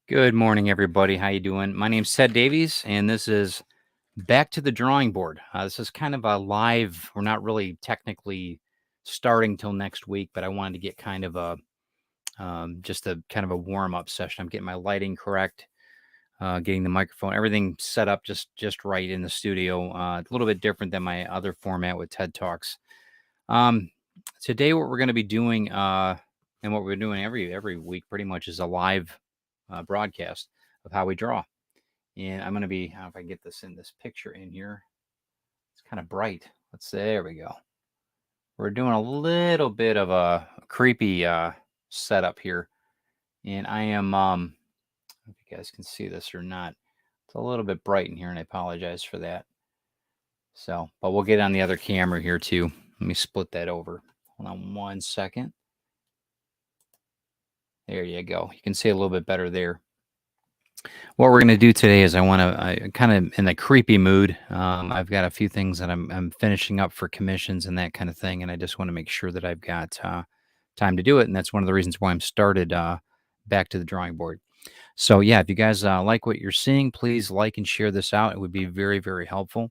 Good morning, everybody. How you doing? My name's Ted Davies, and this is Back to the Drawing Board. This is kind of a live. We're not really technically starting till next week, but I wanted to get kind of a just a kind of a warm up session. I'm getting my lighting correct, getting the microphone, everything set up just right in the studio. A little bit different than my other format with TED Talks. Um, Today, what we're going to be doing, and what we're doing every week, pretty much, is a live broadcast of how we draw. And I'm going to be, I don't know if I can get this picture in here. It's kind of bright. There we go. We're doing a little bit of a creepy setup here. And I am, I don't know if you guys can see this or not. It's a little bit bright in here, and I apologize for that. So, but we'll get on the other camera here too. Let me split that over. Hold on 1 second. There you go. You can see a little bit better there. What we're going to do today is I want to kind of in the creepy mood. I've got a few things that I'm finishing up for commissions and that kind of thing, and I just want to make sure that I've got time to do it, and that's one of the reasons why I'm started back to the drawing board. So yeah, if you guys like what you're seeing, please like and share this out. It would be very, very helpful.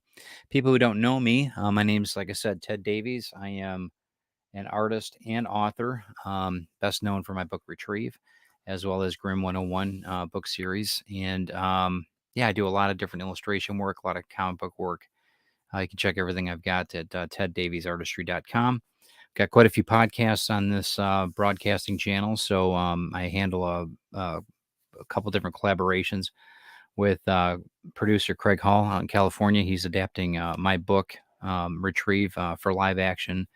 People who don't know me, my name's, like I said, Ted Davies. I am an artist and author, best known for my book Retrieve, as well as Grim 101 book series. And yeah, I do a lot of different illustration work, a lot of comic book work. You can check everything I've got at teddaviesartistry.com. Got quite a few podcasts on this broadcasting channel, so I handle a couple different collaborations with producer Craig Hall out in California. He's adapting my book, Retrieve, for live action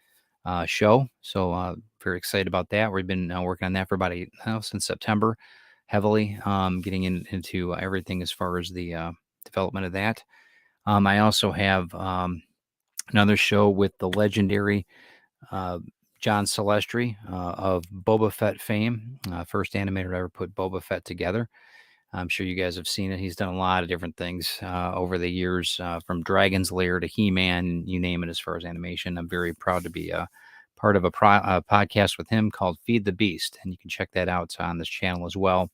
show. So very excited about that. We've been working on that for about since September, heavily getting into everything as far as the development of that. I also have another show with the legendary John Celestri of Boba Fett fame, first animator to ever put Boba Fett together. I'm sure you guys have seen it. He's done a lot of different things over the years, from Dragon's Lair to He-Man, you name it, as far as animation. I'm very proud to be part of a podcast with him called Feed the Beast, and you can check that out on this channel as well.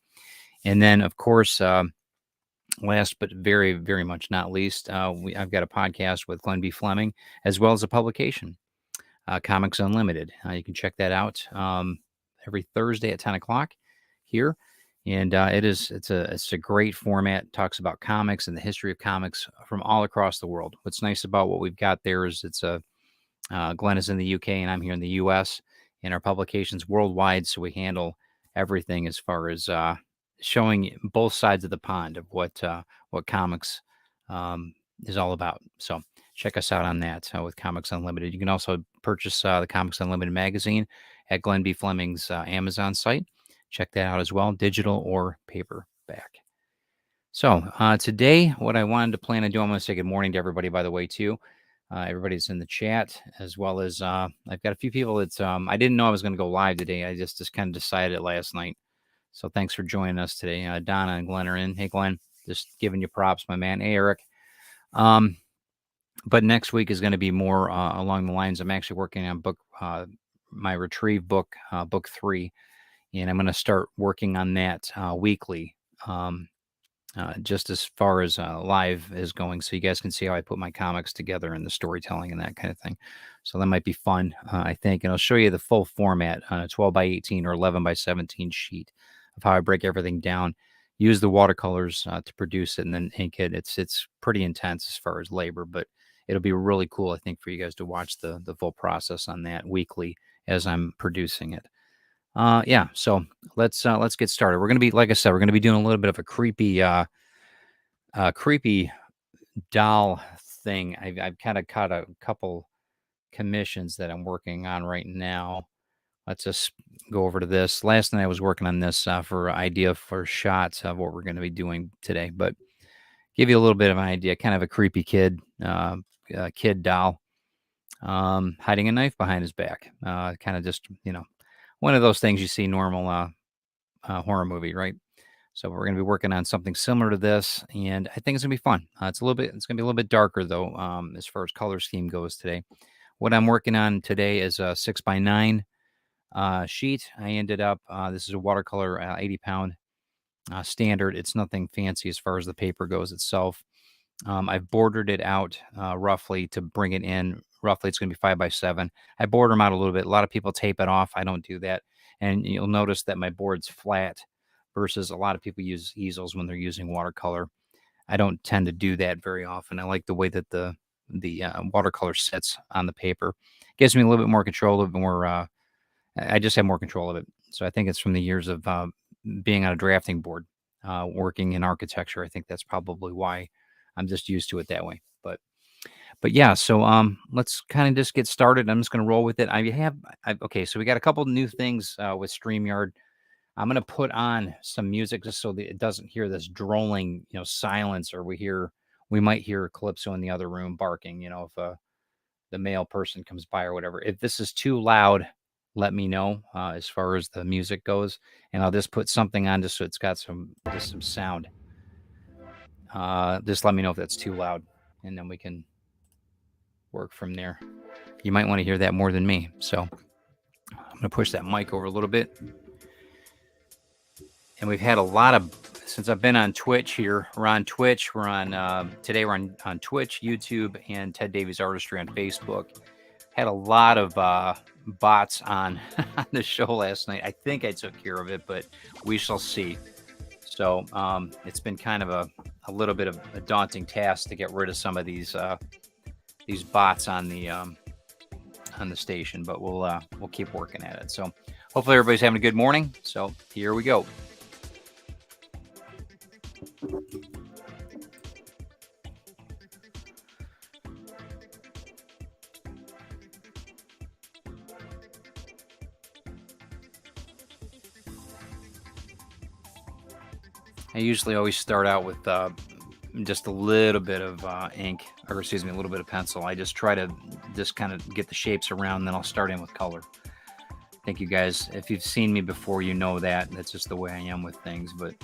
And then, of course, last but very, very much not least, I've got a podcast with Glenn B. Fleming, as well as a publication, Comics Unlimited. You can check that out every Thursday at 10 o'clock here. And it's a great format. It talks about comics and the history of comics from all across the world. What's nice about what we've got there is Glenn is in the UK and I'm here in the US, and our publication's worldwide. So we handle everything as far as showing both sides of the pond of what comics is all about. So check us out on that with Comics Unlimited. You can also purchase the Comics Unlimited magazine at Glenn B. Fleming's Amazon site. Check that out as well, digital or paperback. So today, what I wanted to plan on doing, I'm going to say good morning to everybody, by the way, too. Everybody's in the chat, as well as I've got a few people that I didn't know I was going to go live today. I just kind of decided it last night. So thanks for joining us today. Donna and Glenn are in. Hey, Glenn, just giving you props, my man. Hey, Eric. But next week is going to be more along the lines. I'm actually working on my Retrieve book, book 3. And I'm going to start working on that weekly, just as far as live is going, so you guys can see how I put my comics together and the storytelling and that kind of thing. So that might be fun, I think. And I'll show you the full format on a 12 by 18 or 11 by 17 sheet of how I break everything down, use the watercolors to produce it, and then ink it. It's pretty intense as far as labor, but it'll be really cool, I think, for you guys to watch the full process on that weekly as I'm producing it. Yeah, so let's get started. We're gonna be, like I said, we're gonna be doing a little bit of a creepy doll thing. I've kind of caught a couple commissions that I'm working on right now. Let's just go over to this. Last night I was working on this for idea for shots of what we're going to be doing today, but give you a little bit of an idea. Kind of a creepy kid doll, hiding a knife behind his back. Kind of just, one of those things you see normal horror movie, right? So we're going to be working on something similar to this, and I think it's going to be fun. It's going to be a little bit darker though, as far as color scheme goes today. What I'm working on today is a 6x9 sheet. I ended up, this is a watercolor 80-pound standard. It's nothing fancy as far as the paper goes itself. I've bordered it out roughly to bring it in. Roughly, it's going to be 5x7. I border them out a little bit. A lot of people tape it off. I don't do that. And you'll notice that my board's flat versus a lot of people use easels when they're using watercolor. I don't tend to do that very often. I like the way that the watercolor sits on the paper. Gives me a little bit more control, a little bit more. I just have more control of it. So I think it's from the years of being on a drafting board, working in architecture. I think that's probably why I'm just used to it that way. But yeah, so let's kind of just get started. I'm just going to roll with it. Okay, so we got a couple new things with StreamYard. I'm going to put on some music just so that it doesn't hear this drolling, silence, or we might hear Calypso in the other room barking, if the male person comes by or whatever. If this is too loud, let me know as far as the music goes, and I'll just put something on just so it's got some sound. Just let me know if that's too loud, and then we can work from there. You might want to hear that more than me, so I'm going to push that mic over a little bit. And we've had a lot of, since I've been on Twitch here, we're on Twitch, today we're on Twitch, YouTube, and Ted Davies Artistry on Facebook. Had a lot of bots on the show last night. I think I took care of it, but we shall see. So it's been kind of a little bit of a daunting task to get rid of some of these bots on the station, but we'll keep working at it. So hopefully everybody's having a good morning. So here we go. I usually always start out with just a little bit of ink, or excuse me, a little bit of pencil. I just try to just kind of get the shapes around, then I'll start in with color. I think you guys, if you've seen me before, you know that. That's just the way I am with things, but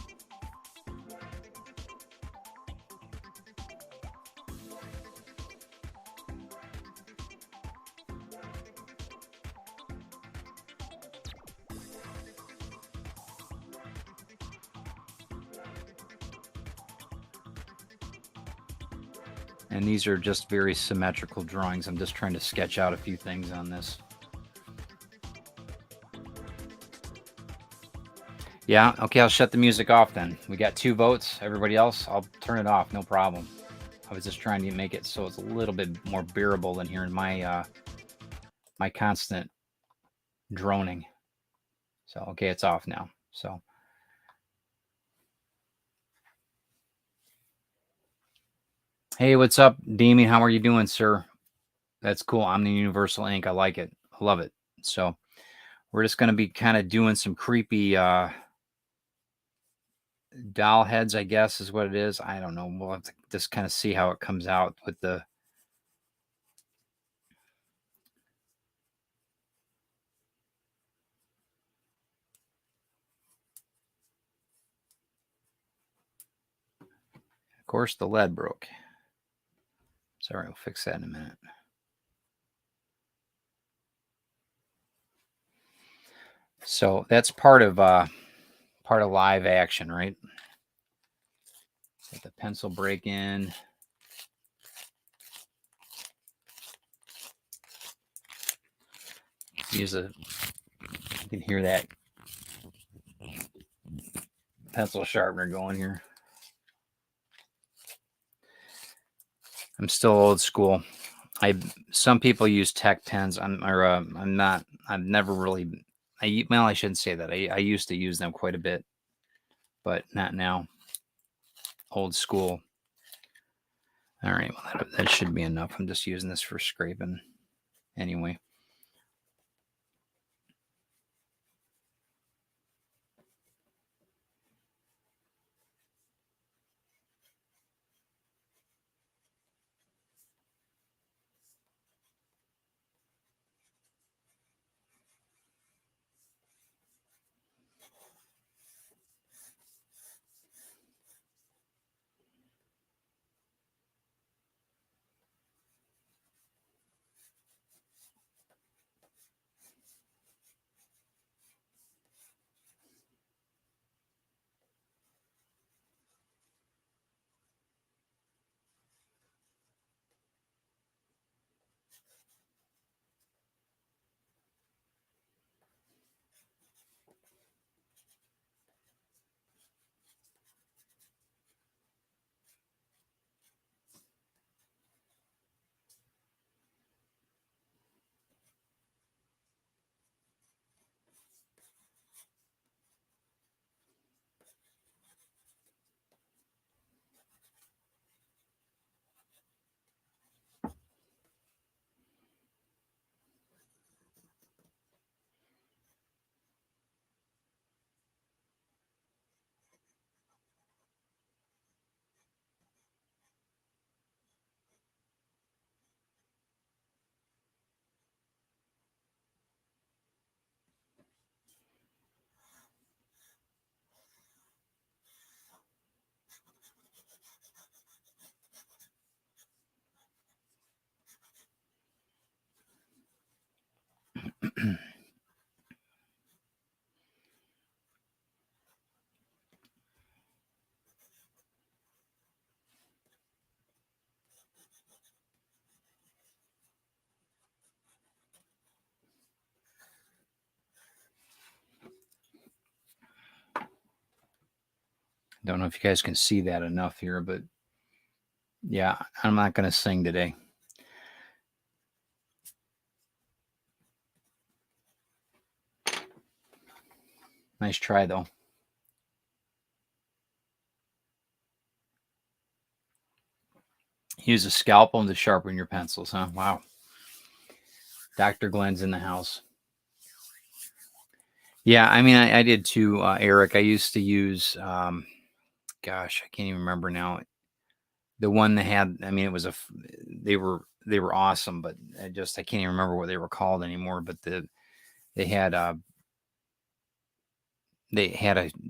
and these are just very symmetrical drawings. I'm just trying to sketch out a few things on this. Yeah, okay, I'll shut the music off then. We got 2 votes. Everybody else, I'll turn it off, no problem. I was just trying to make it so it's a little bit more bearable than hearing my my constant droning. So, okay, it's off now. So, hey, what's up, Damien? How are you doing, sir? That's cool. I'm the Universal Ink. I like it. I love it. So, we're just going to be kind of doing some creepy doll heads, I guess is what it is. I don't know. We'll have to just kind of see how it comes out with the. Of course, the lead broke. Sorry, we'll fix that in a minute. So that's part of live action, right? Get the pencil break in. You can hear that pencil sharpener going here. I'm still old school. Some people use tech pens. I'm not. I've never really. I shouldn't say that. I used to use them quite a bit, but not now. Old school. All right, well that should be enough. I'm just using this for scraping anyway. Don't know if you guys can see that enough here, but yeah, I'm not going to sing today. Nice try, though. Use a scalpel to sharpen your pencils, huh? Wow. Dr. Glenn's in the house. Yeah, I mean, I did too, Eric. I used to use, gosh, I can't even remember now. The one that had, I mean, it was they were awesome, but I can't even remember what they were called anymore. But they had a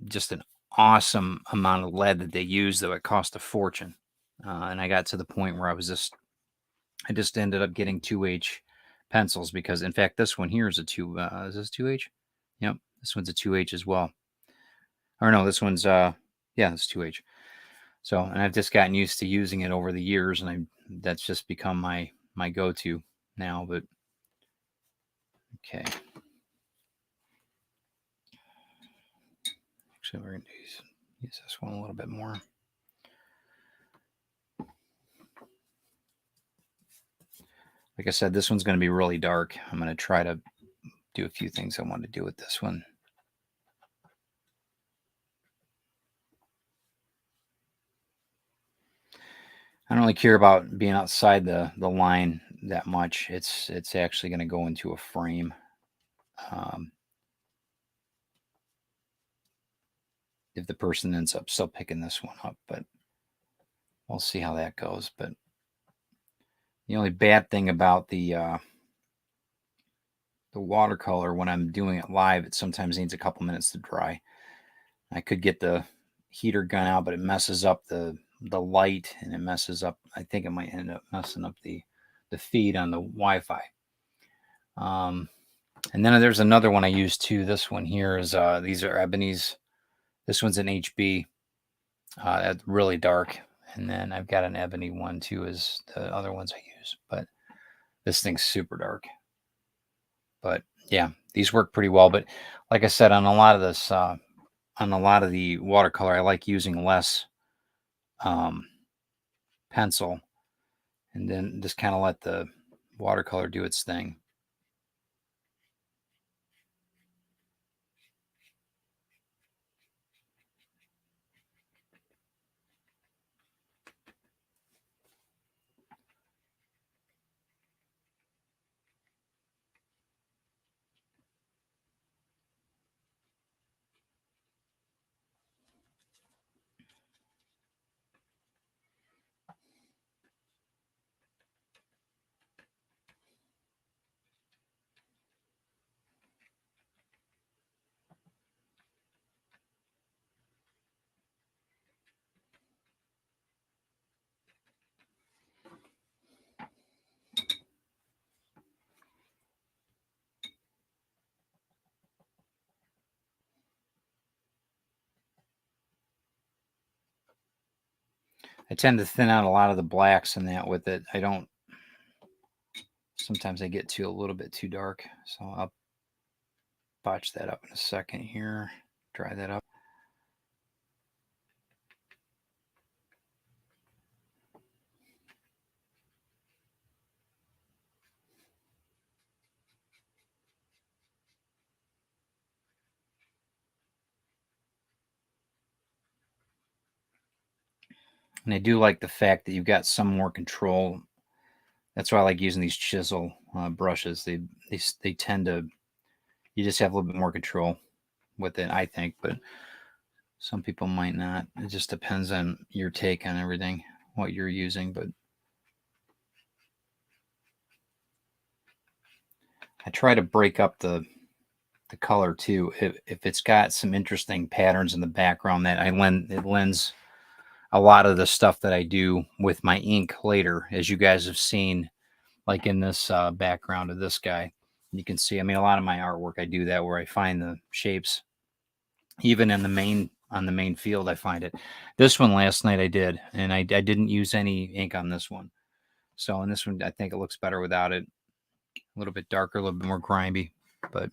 just an awesome amount of lead that they used, though it cost a fortune. And I got to the point where I just ended up getting 2H pencils because, in fact, this one here is a two. Is this 2H? Yep, this one's a 2H as well. Or no, this one's yeah, it's 2H. So, and I've just gotten used to using it over the years, and that's just become my go-to now. But okay, actually, we're gonna use this one a little bit more. Like I said, this one's going to be really dark. I'm going to try to do a few things I want to do with this one. I don't really care about being outside the line that much. It's actually going to go into a frame. If the person ends up still picking this one up, but we'll see how that goes. But the only bad thing about the watercolor when I'm doing it live, it sometimes needs a couple minutes to dry. I could get the heater gun out, but it messes up the light, and it messes up. I think it might end up messing up the feed on the Wi-Fi. And then there's another one I use too. This one here is these are Ebony's. This one's an HB. That's really dark. And then I've got an Ebony one too, as the other ones I use. But this thing's super dark. But yeah, these work pretty well. But like I said, on a lot of this, on a lot of the watercolor, I like using less pencil, and then just kind of let the watercolor do its thing. I tend to thin out a lot of the blacks in that with it. I don't. Sometimes I get to a little bit too dark, so I'll botch that up in a second here. Dry that up. And I do like the fact that you've got some more control. That's why I like using these chisel brushes. They tend to, you just have a little bit more control with it, I think. But some people might not. It just depends on your take on everything, what you're using. But I try to break up the color too. If it's got some interesting patterns in the background, that it lends a lot of the stuff that I do with my ink later, as you guys have seen, like in this background of this guy. You can see, I mean, a lot of my artwork, I do that where I find the shapes, even in on the main field, I find it. This one last night I did, and I didn't use any ink on this one. So in this one, I think it looks better without it. A little bit darker, a little bit more grimy, but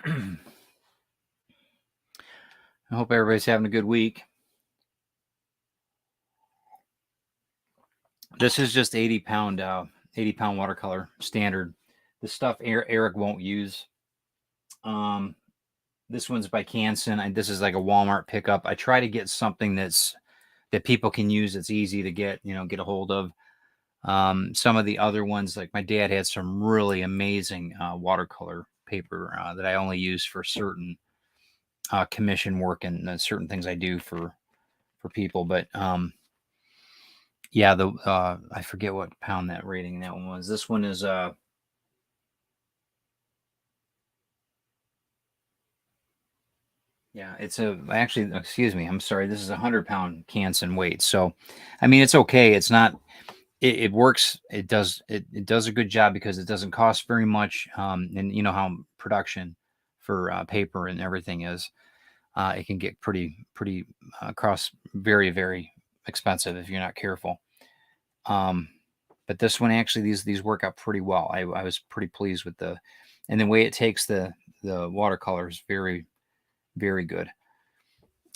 I hope everybody's having a good week. This is just 80-pound watercolor standard. The stuff Eric won't use. This one's by Canson. This is like a Walmart pickup. I try to get something that people can use. It's easy to get a hold of. Some of the other ones, like my dad had some really amazing watercolor paper that I only use for certain commission work and certain things I do for people. But yeah, I forget what pound that rating that one was. This one is yeah, it's actually, excuse me, I'm sorry, this is 100-pound Canson weight. So I mean, it's okay. It's not, it works. It does a good job because it doesn't cost very much. And you know how production for paper and everything is. It can get pretty cost very, very expensive if you're not careful. But this one, actually, these work out pretty well. I was pretty pleased with and the way it takes the watercolors, very, very good.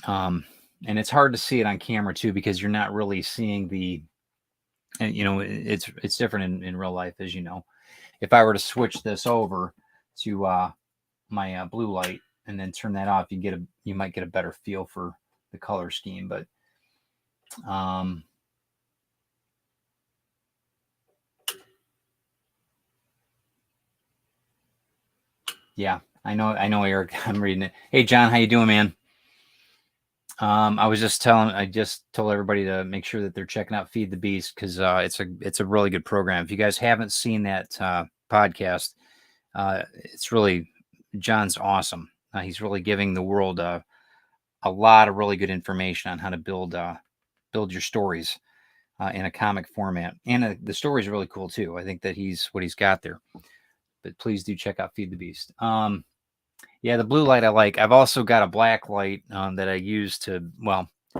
And it's hard to see it on camera too, because you're not really seeing and it's different in real life, as you know. If I were to switch this over to my blue light and then turn that off, you might get a better feel for the color scheme. But yeah, I know, Eric. I'm reading it. Hey, John, how you doing, man? I just told everybody to make sure that they're checking out Feed the Beast, because it's a really good program. If you guys haven't seen that podcast, it's really, John's awesome. He's really giving the world a lot of really good information on how to build your stories in a comic format, and the story is really cool too. I think that what he's got there. But please do check out Feed the Beast. Yeah, the blue light I like. I've also got a black light that I use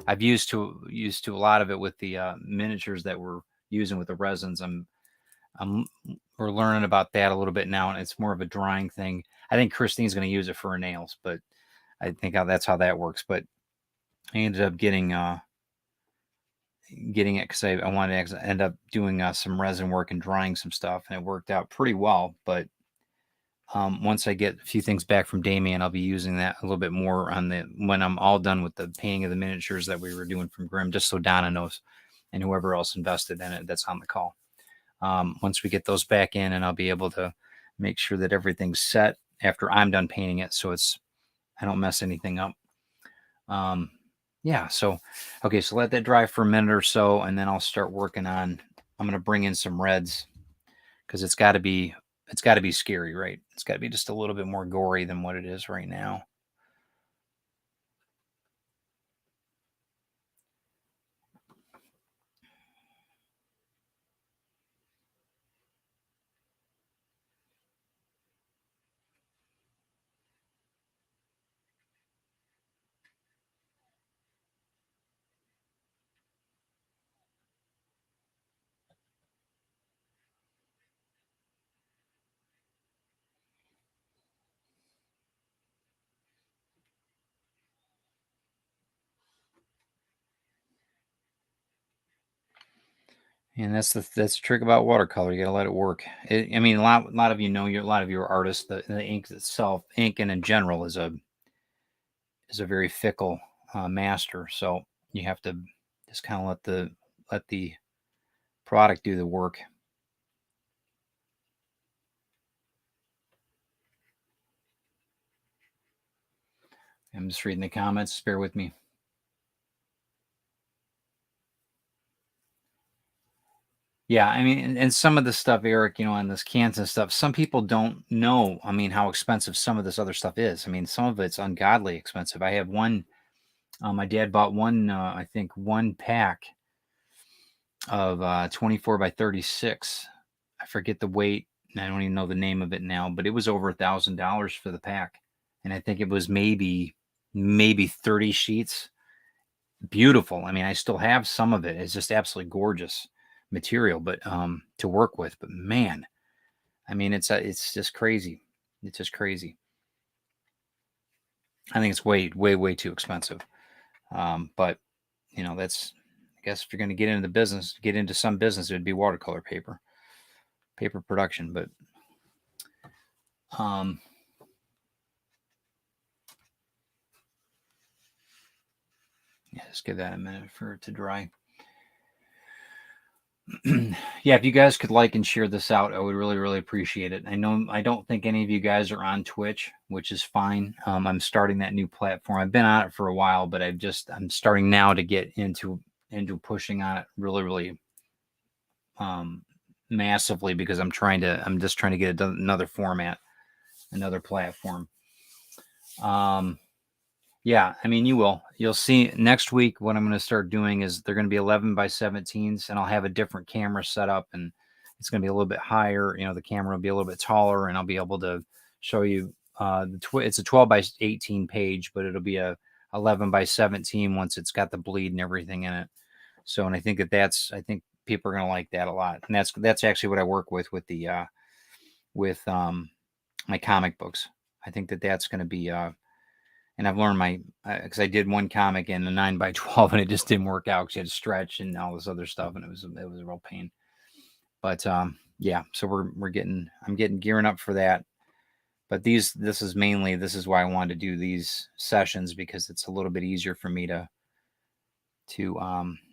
I've used a lot of it with the miniatures that we're using with the resins. We're learning about that a little bit now, and it's more of a drying thing. I think Christine's going to use it for her nails, but I think that's how that works. But I ended up getting it because I wanted to end up doing some resin work and drying some stuff, and it worked out pretty well. But once I get a few things back from Damien, I'll be using that a little bit more when I'm all done with the painting of the miniatures that we were doing from Grimm, just so Donna knows, and whoever else invested in it that's on the call. Once we get those back in, and I'll be able to make sure that everything's set after I'm done painting it, so I don't mess anything up. Yeah, so okay, so let that dry for a minute or so, and then I'll start working on. I'm going to bring in some reds, because it's got to be scary, right? It's got to be just a little bit more gory than what it is right now. And that's the trick about watercolor. You got to let it work. I mean, a lot of a lot of you are artists. The ink itself, ink and in general, is a very fickle master. So you have to just kind of let the product do the work. I'm just reading the comments. Bear with me. Yeah, I mean, and some of the stuff, Eric, on this Canson stuff, some people don't know, I mean, how expensive some of this other stuff is. I mean, some of it's ungodly expensive. I have one, my dad bought one, I think one pack of 24 by 36. I forget the weight, and I don't even know the name of it now, but it was over $1,000 for the pack. And I think it was maybe 30 sheets. Beautiful. I mean, I still have some of it. It's just absolutely gorgeous material, but to work with. But man, I mean, it's just crazy. It's just crazy. I think it's way too expensive. But you know, that's, I guess if you're going to get into the business, get into some business, it would be watercolor paper production. But um, yeah, just give that a minute for it to dry. Yeah, if you guys could like and share this out, I would really appreciate it. I know I don't think any of you guys are on Twitch, which is fine. I'm starting that new platform. I've been on it for a while, but I'm starting now to get into pushing on it really massively, because I'm just trying to get another format, another platform. Yeah, I mean, you'll see next week. What I'm going to start doing is they're going to be 11 by 17s, and I'll have a different camera set up, and it's going to be a little bit higher. You know, the camera will be a little bit taller, and I'll be able to show you it's a 12 by 18 page, but it'll be a 11 by 17 once it's got the bleed and everything in it. So, and I think I think people are going to like that a lot. And that's actually what I work with the my comic books. I think that's going to be and I've learned because I did one comic in a 9 by 12 and it just didn't work out because you had to stretch and all this other stuff, and it was a real pain. But yeah, so I'm getting gearing up for that. But this is why I wanted to do these sessions, because it's a little bit easier for me to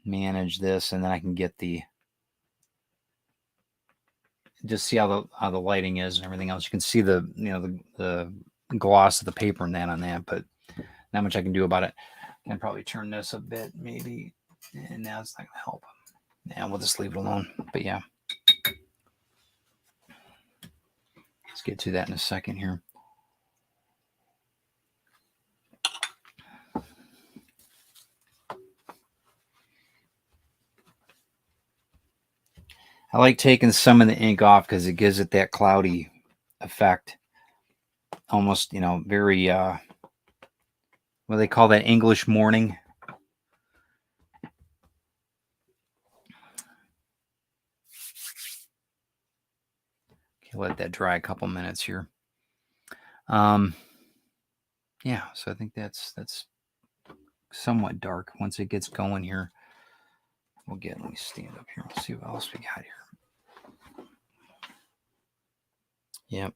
manage this, and then I can get just see how the lighting is and everything else. You can see the gloss of the paper and that on that, but not much I can do about it. I can probably turn this a bit, maybe, and now it's not gonna help. Yeah, we'll just leave it alone. But yeah, let's get to that in a second here. I like taking some of the ink off because it gives it that cloudy effect. Almost, very, what do they call that? English morning. Okay, let that dry a couple minutes here. Yeah, so I think that's somewhat dark. Once it gets going here, let me stand up here. Let's see what else we got here. Yep,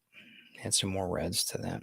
add some more reds to that.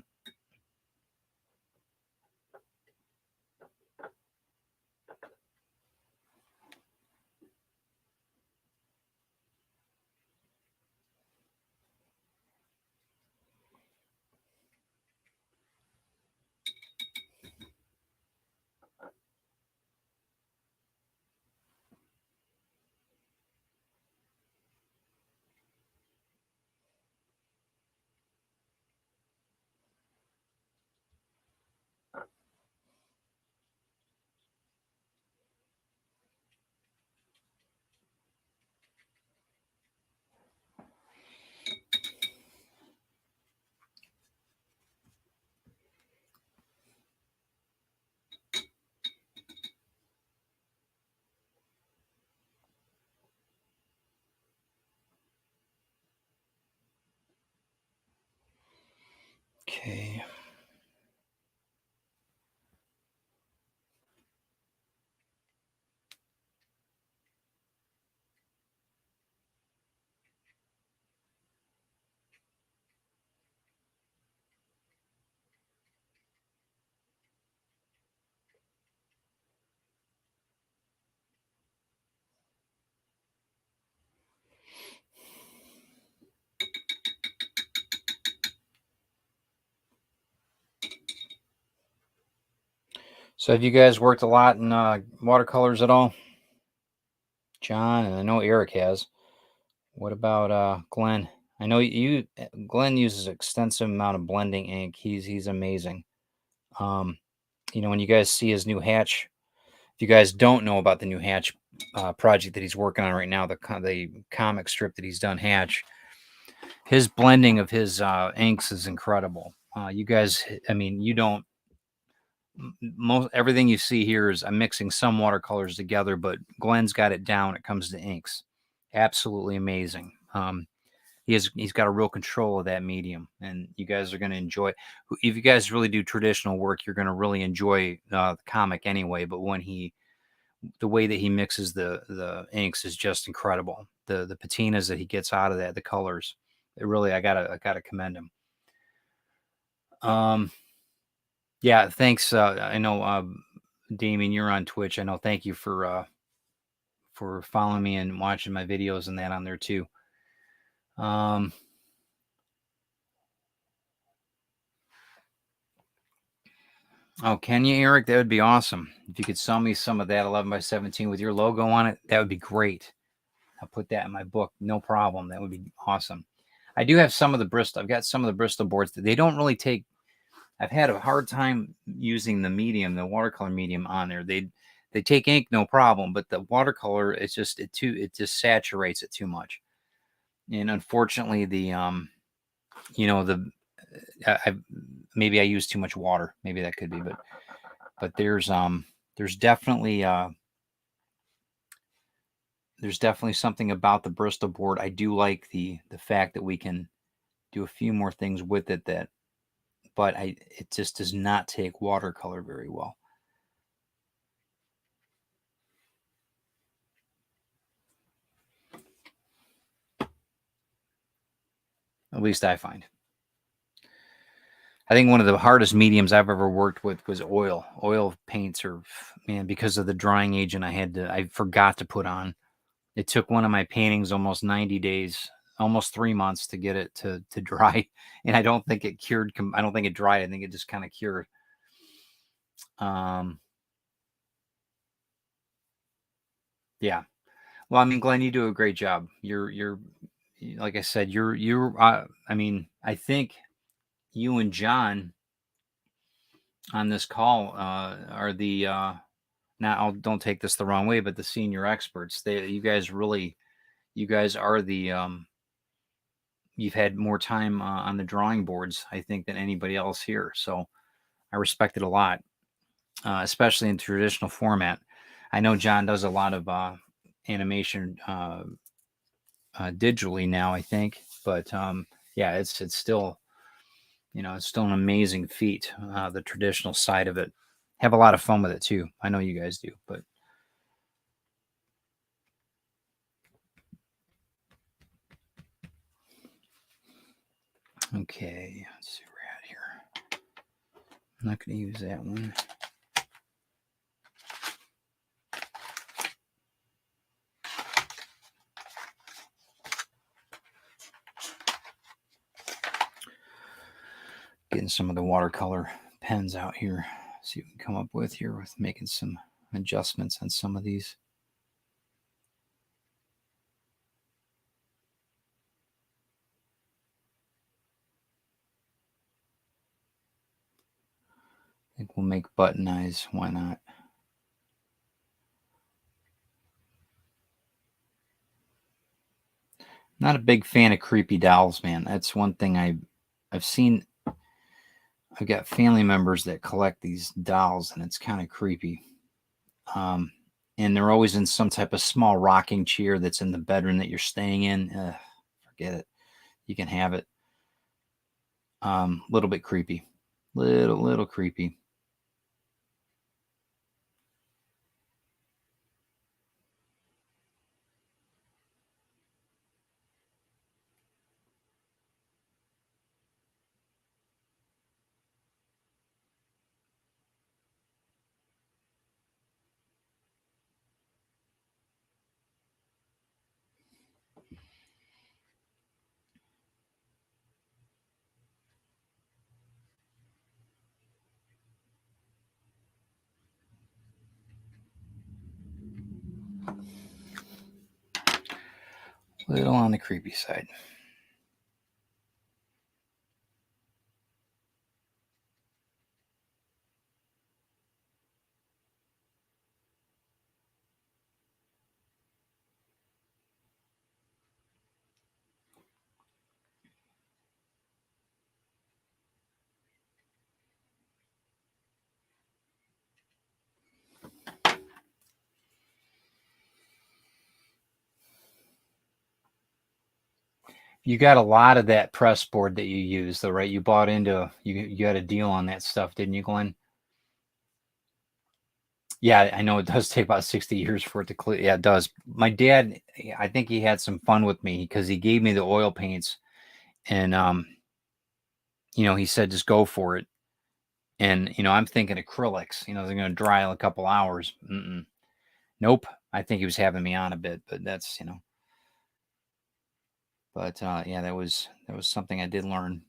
Okay. So have you guys worked a lot in watercolors at all? John, and I know Eric has. What about Glenn? I know Glenn uses extensive amount of blending ink. He's amazing. When you guys see his new Hatch, if you guys don't know about the new Hatch project that he's working on right now, the comic strip that he's done, Hatch, his blending of his inks is incredible. You guys, I mean, you don't. Everything you see here is I'm mixing some watercolors together, but Glenn's got it down when it comes to inks. Absolutely amazing. he's got a real control of that medium, and you guys are going to enjoy it. If you guys really do traditional work, you're going to really enjoy the comic anyway. But the way that he mixes the inks is just incredible. The patinas that he gets out of that, the colors, I gotta commend him. Yeah, thanks. I know, Damien, you're on Twitch. I know. Thank you for following me and watching my videos and that on there too. Oh, can you, Eric? That would be awesome. If you could sell me some of that 11x17 with your logo on it, that would be great. I'll put that in my book. No problem. That would be awesome. I do have some of the Bristol. I've got some of the Bristol boards that they don't really take. I've had a hard time using the medium, the watercolor medium on there. They take ink, no problem, but the watercolor, it just saturates it too much. And unfortunately, maybe I use too much water. Maybe that could be, but there's definitely something about the Bristol board. I do like the fact that we can do a few more things with it but it just does not take watercolor very well. At least I find. I think one of the hardest mediums I've ever worked with was oil. Oil paints are, man, because of the drying agent I forgot to put on. It took one of my paintings almost 90 days, almost 3 months to get it to dry. And I don't think it cured. I don't think it dried. I think it just kind of cured. Yeah. Well, I mean, Glenn, you do a great job. You're like I said, I mean, I think you and John on this call are the now don't take this the wrong way, but the senior experts. You guys are the you've had more time on the drawing boards, I think, than anybody else here. So I respect it a lot, especially in traditional format. I know John does a lot of animation digitally now, I think, but yeah, it's still, it's still an amazing feat. The traditional side of it. Have a lot of fun with it too. I know you guys do, but okay, let's see where we're at here. I'm not going to use that one. Getting some of the watercolor pens out here. See what we can come up with here with making some adjustments on some of these. I think we'll make button eyes. Why not? Not a big fan of creepy dolls, man. That's one thing I've seen. I've got family members that collect these dolls, and it's kind of creepy. And they're always in some type of small rocking chair that's in the bedroom that you're staying in. Forget it. You can have it. Little bit creepy. Little creepy. Little on the creepy side. You got a lot of that press board that you use, though, right? You bought into you got a deal on that stuff, didn't you, Glenn? Yeah, I know it does take about 60 years for it to clear. Yeah, it does. My dad, I think he had some fun with me because he gave me the oil paints and he said just go for it. And I'm thinking acrylics, they're going to dry in a couple hours. Nope. I think he was having me on a bit, but that's. But yeah, that was something I did learn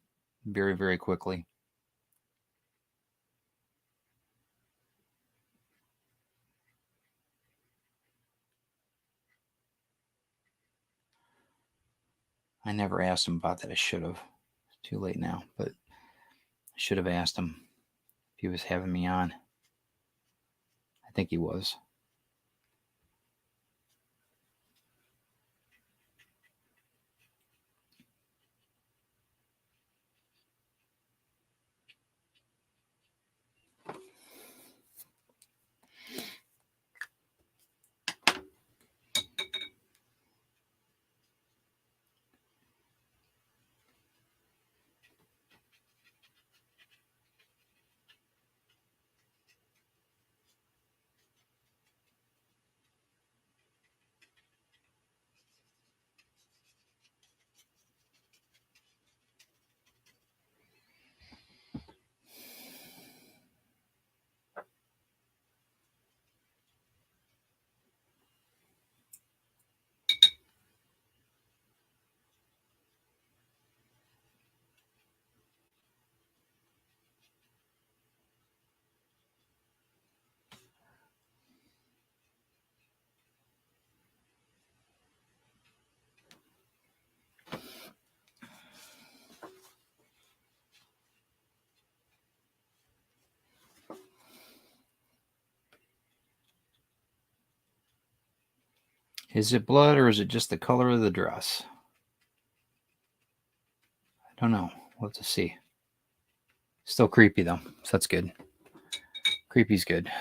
very, very quickly. I never asked him about that. I should have. It's too late now, but I should have asked him if he was having me on. I think he was. Is it blood or is it just the color of the dress? I don't know. We'll have to see. Still creepy though, so that's good. Creepy's good.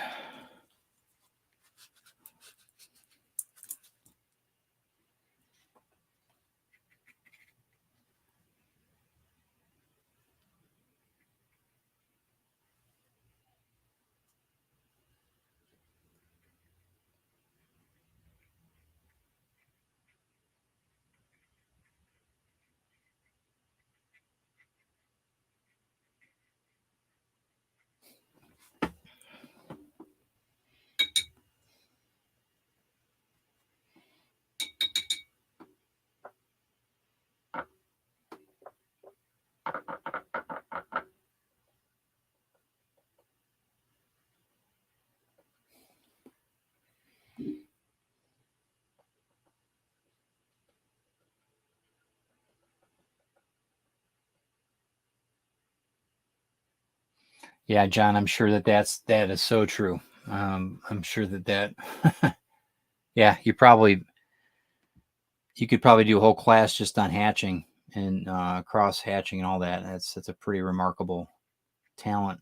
Yeah, John, I'm sure that is so true. I'm sure that yeah, you could probably do a whole class just on hatching and cross hatching and all that. That's a pretty remarkable talent.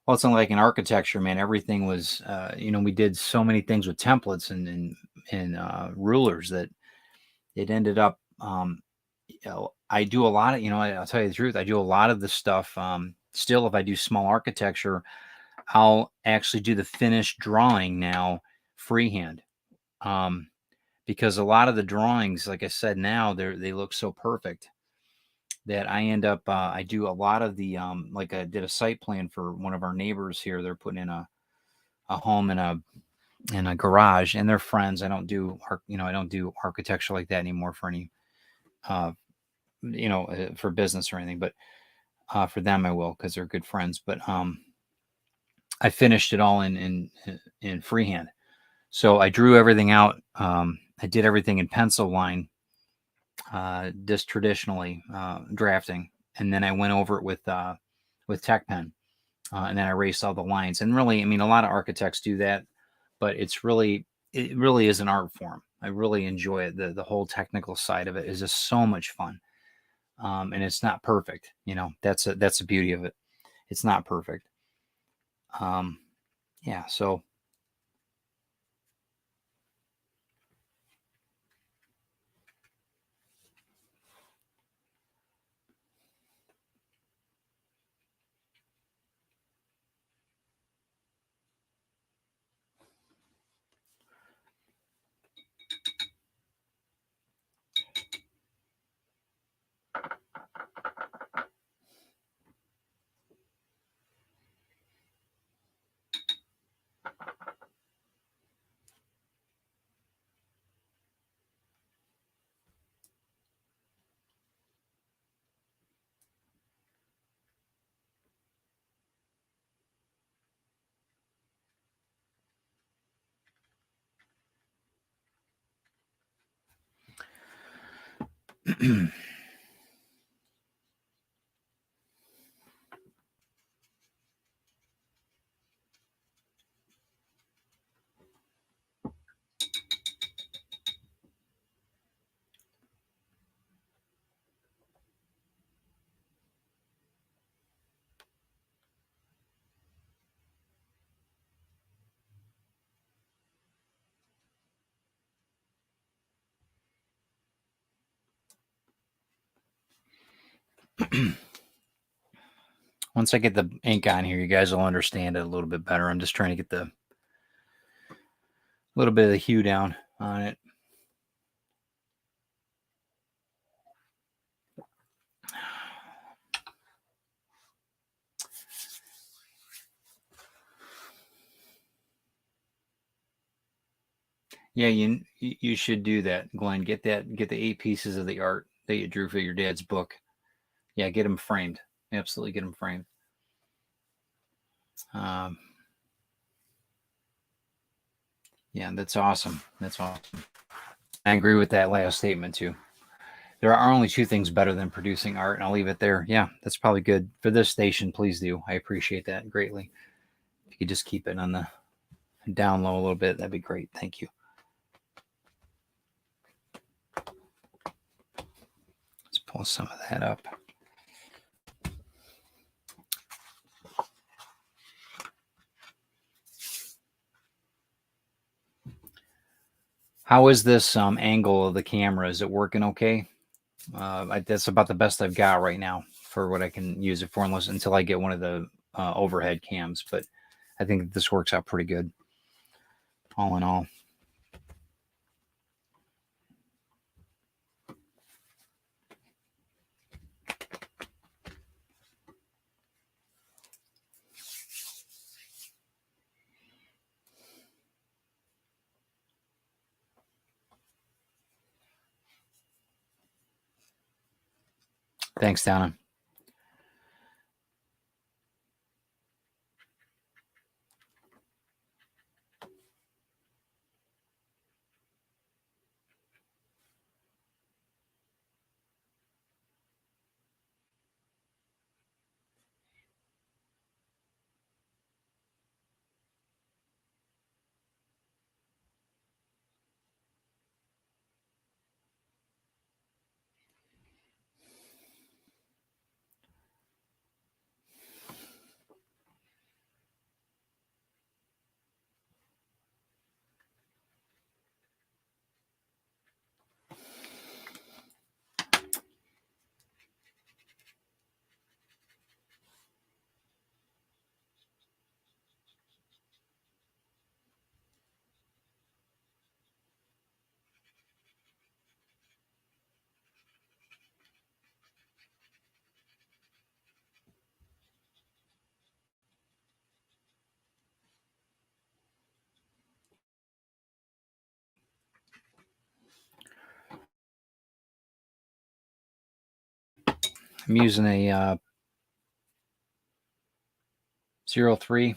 Well, it's not like in architecture, man. Everything was, we did so many things with templates and rulers that it ended up. I do a lot of, I'll tell you the truth. I do a lot of the stuff. Still, if I do small architecture, I'll actually do the finished drawing now freehand. Um, because a lot of the drawings, like I said, now they look so perfect that I end up I do a lot of the like I did a site plan for one of our neighbors here. They're putting in a home in a garage, and they're friends. I don't do architecture like that anymore for any uh, for business or anything, but for them I will because they're good friends. But I finished it all in freehand. So I drew everything out. I did everything in pencil line, just traditionally drafting, and then I went over it with Tech Pen, and then I erased all the lines. And really, I mean, a lot of architects do that, but it really is an art form. I really enjoy it. The whole technical side of it is just so much fun, and it's not perfect. That's the beauty of it. It's not perfect. Um, yeah. So Once I get the ink on here, you guys will understand it a little bit better. I'm just trying to get the little bit of the hue down on it. Yeah, you should do that, Glenn. Get the 8 pieces of the art that you drew for your dad's book. Yeah, get them framed. Absolutely, get them framed. Yeah, that's awesome. That's awesome. I agree with that last statement too. There are only two things better than producing art, and I'll leave it there. Yeah, that's probably good for this station. Please do. I appreciate that greatly. If you could just keep it on the down low a little bit, that'd be great. Thank you. Let's pull some of that up. How is this angle of the camera? Is it working okay? That's about the best I've got right now for what I can use it for, until I get one of the overhead cams. But I think this works out pretty good, all in all. Thanks, Donna. I'm using a 03.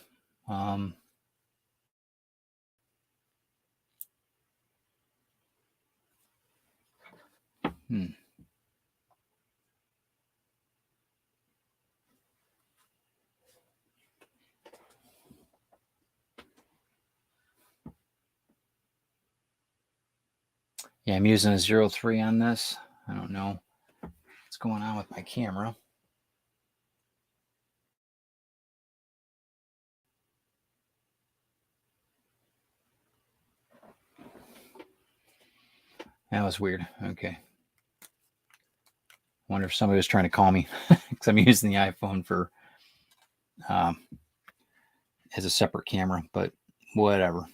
Yeah, I'm using a 03 on this. I don't know what's going on with my camera. That was weird. Okay. Wonder if somebody was trying to call me because I'm using the iPhone for as a separate camera, but whatever.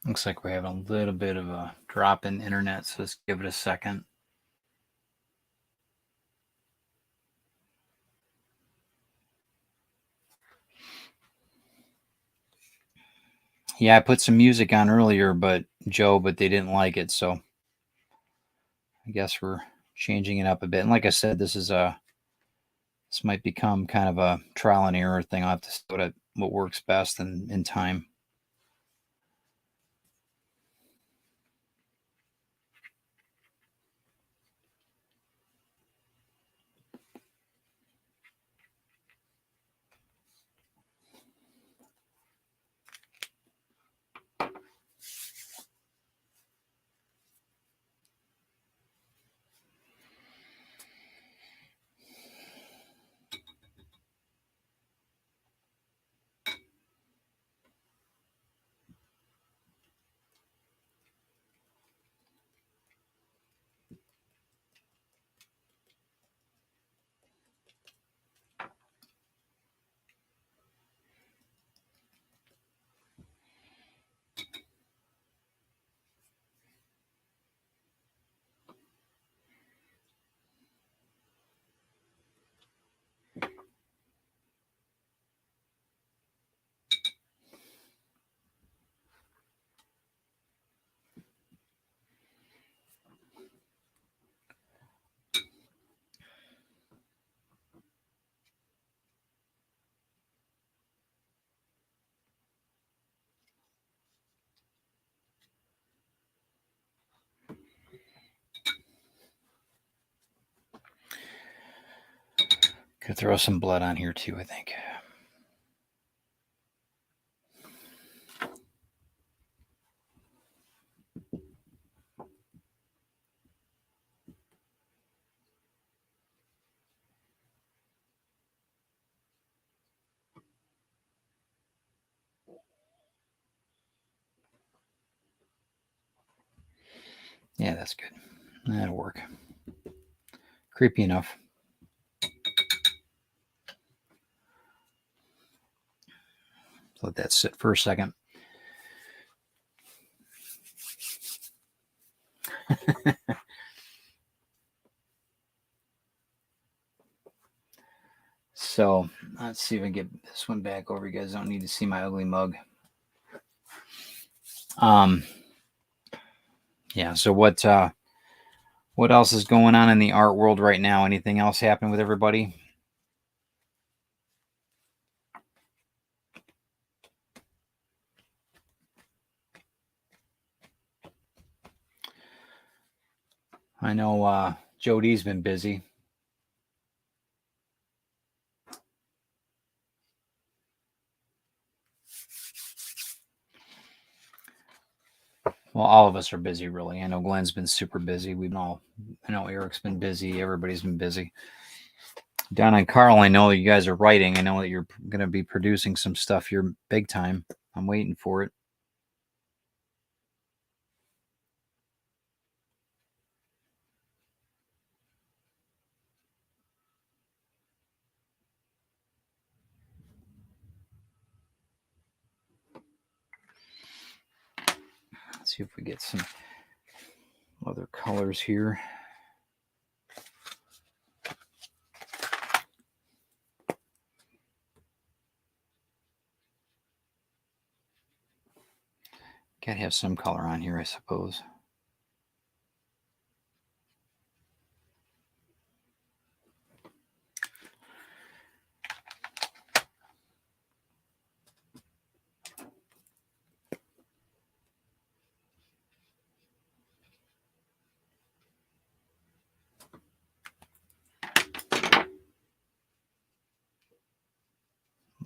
Looks like we have a little bit of a drop in internet, so let's give it a second. Yeah, I put some music on earlier, but they didn't like it, so I guess we're changing it up a bit. And like I said, this might become kind of a trial and error thing. I'll have to see what works best in time. Could throw some blood on here too, I think. Yeah, that's good. That'll work. Creepy enough. Let that sit for a second. So let's see if I can get this one back over. You guys don't need to see my ugly mug. Yeah. So what else is going on in the art world right now? Anything else happening with everybody? I know Jody's been busy. Well, all of us are busy, really. I know Glenn's been super busy. I know Eric's been busy. Everybody's been busy. Don and Carl, I know that you guys are writing. I know that you're going to be producing some stuff here big time. I'm waiting for it. Let's see if we get some other colors here. Gotta have some color on here, I suppose.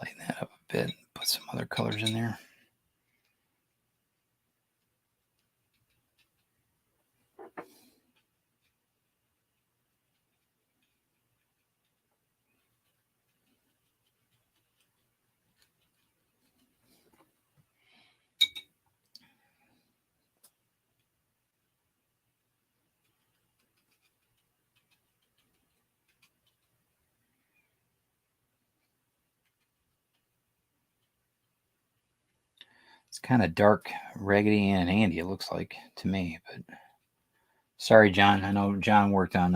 Lighten that up a bit, put some other colors in there. It's kind of dark, Raggedy Ann and Andy, it looks like to me. But sorry, John. I know John worked on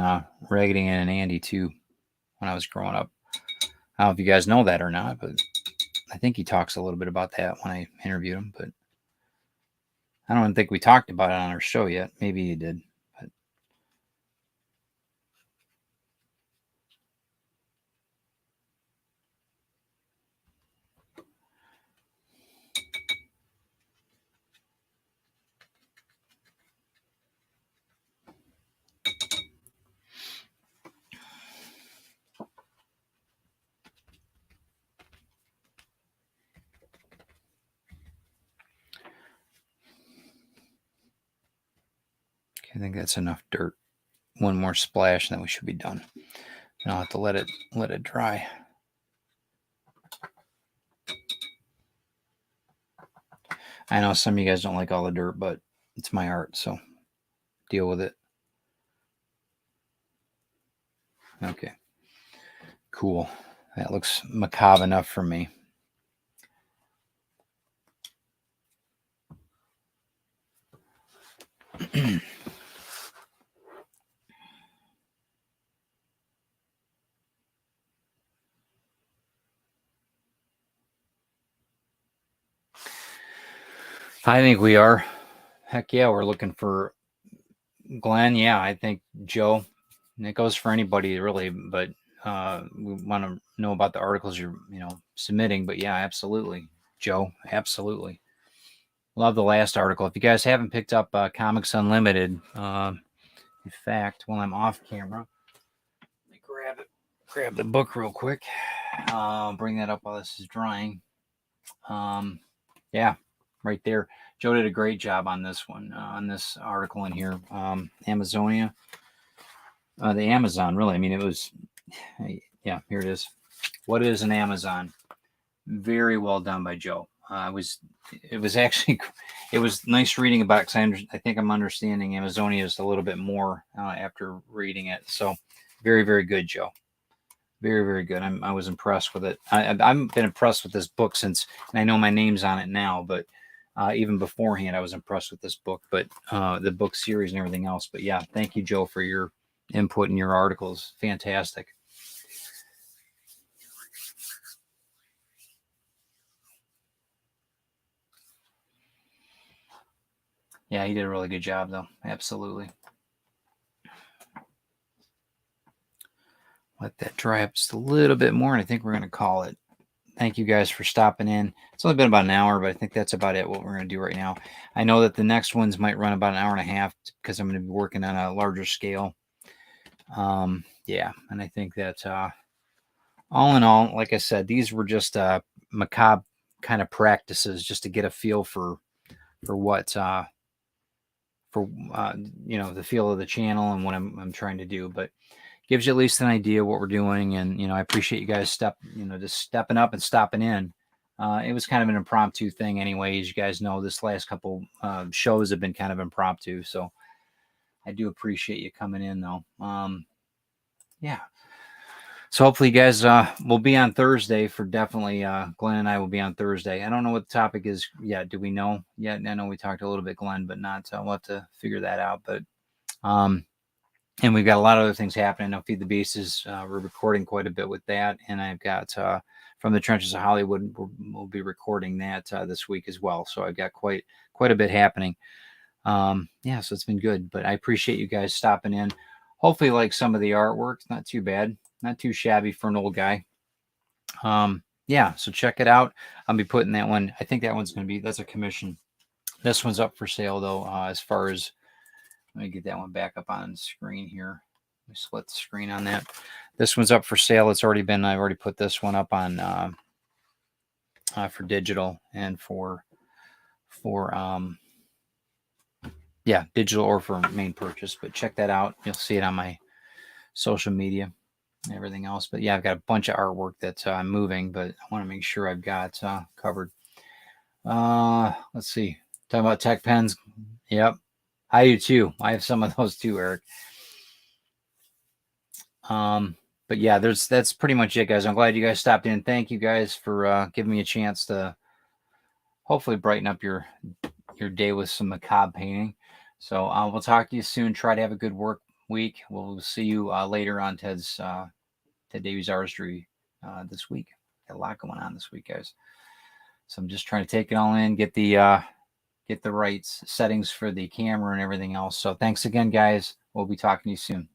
Raggedy Ann and Andy too when I was growing up. I don't know if you guys know that or not, but I think he talks a little bit about that when I interviewed him. But I don't think we talked about it on our show yet. Maybe he did. But I think that's enough dirt. One more splash, and then we should be done. And I'll have to let it dry. I know some of you guys don't like all the dirt, but it's my art, so deal with it. Okay. Cool. That looks macabre enough for me. I think we are. Heck yeah, we're looking for Glenn. Yeah, I think Joe. And it goes for anybody really, but we want to know about the articles you're submitting. But yeah, absolutely, Joe, absolutely. Love the last article. If you guys haven't picked up Comics Unlimited, in fact, while I'm off camera, let me grab the book real quick. Bring that up while this is drying. Yeah, right there. Joe did a great job on this one, on this article in here. Amazonia, the Amazon, really. I mean, it was, yeah, here it is. What is an Amazon? Very well done by Joe. It was actually, it was nice reading about it because I think I'm understanding Amazonia is a little bit more after reading it. So very, very good, Joe. Very, very good. I was impressed with it. I've been impressed with this book since, and I know my name's on it now, but even beforehand, I was impressed with this book, but the book series and everything else. But yeah, thank you, Joe, for your input in your articles. Fantastic. Yeah, he did a really good job, though. Absolutely. Let that dry up just a little bit more, and I think we're going to call it. Thank you guys for stopping in. It's only been about an hour, but I think that's about it, what we're going to do right now. I know that the next ones might run about an hour and a half because I'm going to be working on a larger scale. Yeah, and I think that all in all, like I said, these were just macabre kind of practices just to get a feel for what the feel of the channel and what I'm trying to do, but gives you at least an idea what we're doing. And I appreciate you guys just stepping up and stopping in. It was kind of an impromptu thing anyways. You guys know this last couple shows have been kind of impromptu, so I do appreciate you coming in though. Yeah, so hopefully you guys will be on Thursday for definitely. Glenn and I will be on Thursday. I don't know what the topic is yet. Do we know yet? I know we talked a little bit, Glenn, but not. We'll have to figure that out. But and we've got a lot of other things happening. Now, Feed the Beast is we're recording quite a bit with that, and I've got from the Trenches of Hollywood. We'll be recording that this week as well. So I've got quite a bit happening. Yeah, so it's been good. But I appreciate you guys stopping in. Hopefully, like some of the artwork. It's not too bad, not too shabby for an old guy. Yeah, so check it out. I'll be putting that one. I think that one's going to be, that's a commission. This one's up for sale though. As far as, let me get that one back up on the screen here. Let me split the screen on that. This one's up for sale. It's already been, I've already put this one up on for digital and for yeah, digital or for main purchase. But check that out. You'll see it on my social media and everything else. But yeah, I've got a bunch of artwork that I'm moving, but I want to make sure I've got covered. Let's see. Talking about tech pens. Yep. I do too. I have some of those too, Eric. But yeah, that's pretty much it, guys. I'm glad you guys stopped in. Thank you guys for giving me a chance to hopefully brighten up your day with some macabre painting. So we'll talk to you soon. Try to have a good work week. We'll see you later on Ted Davies Artistry this week. Got a lot going on this week, guys. So I'm just trying to take it all in, get the right settings for the camera and everything else. So thanks again, guys. We'll be talking to you soon.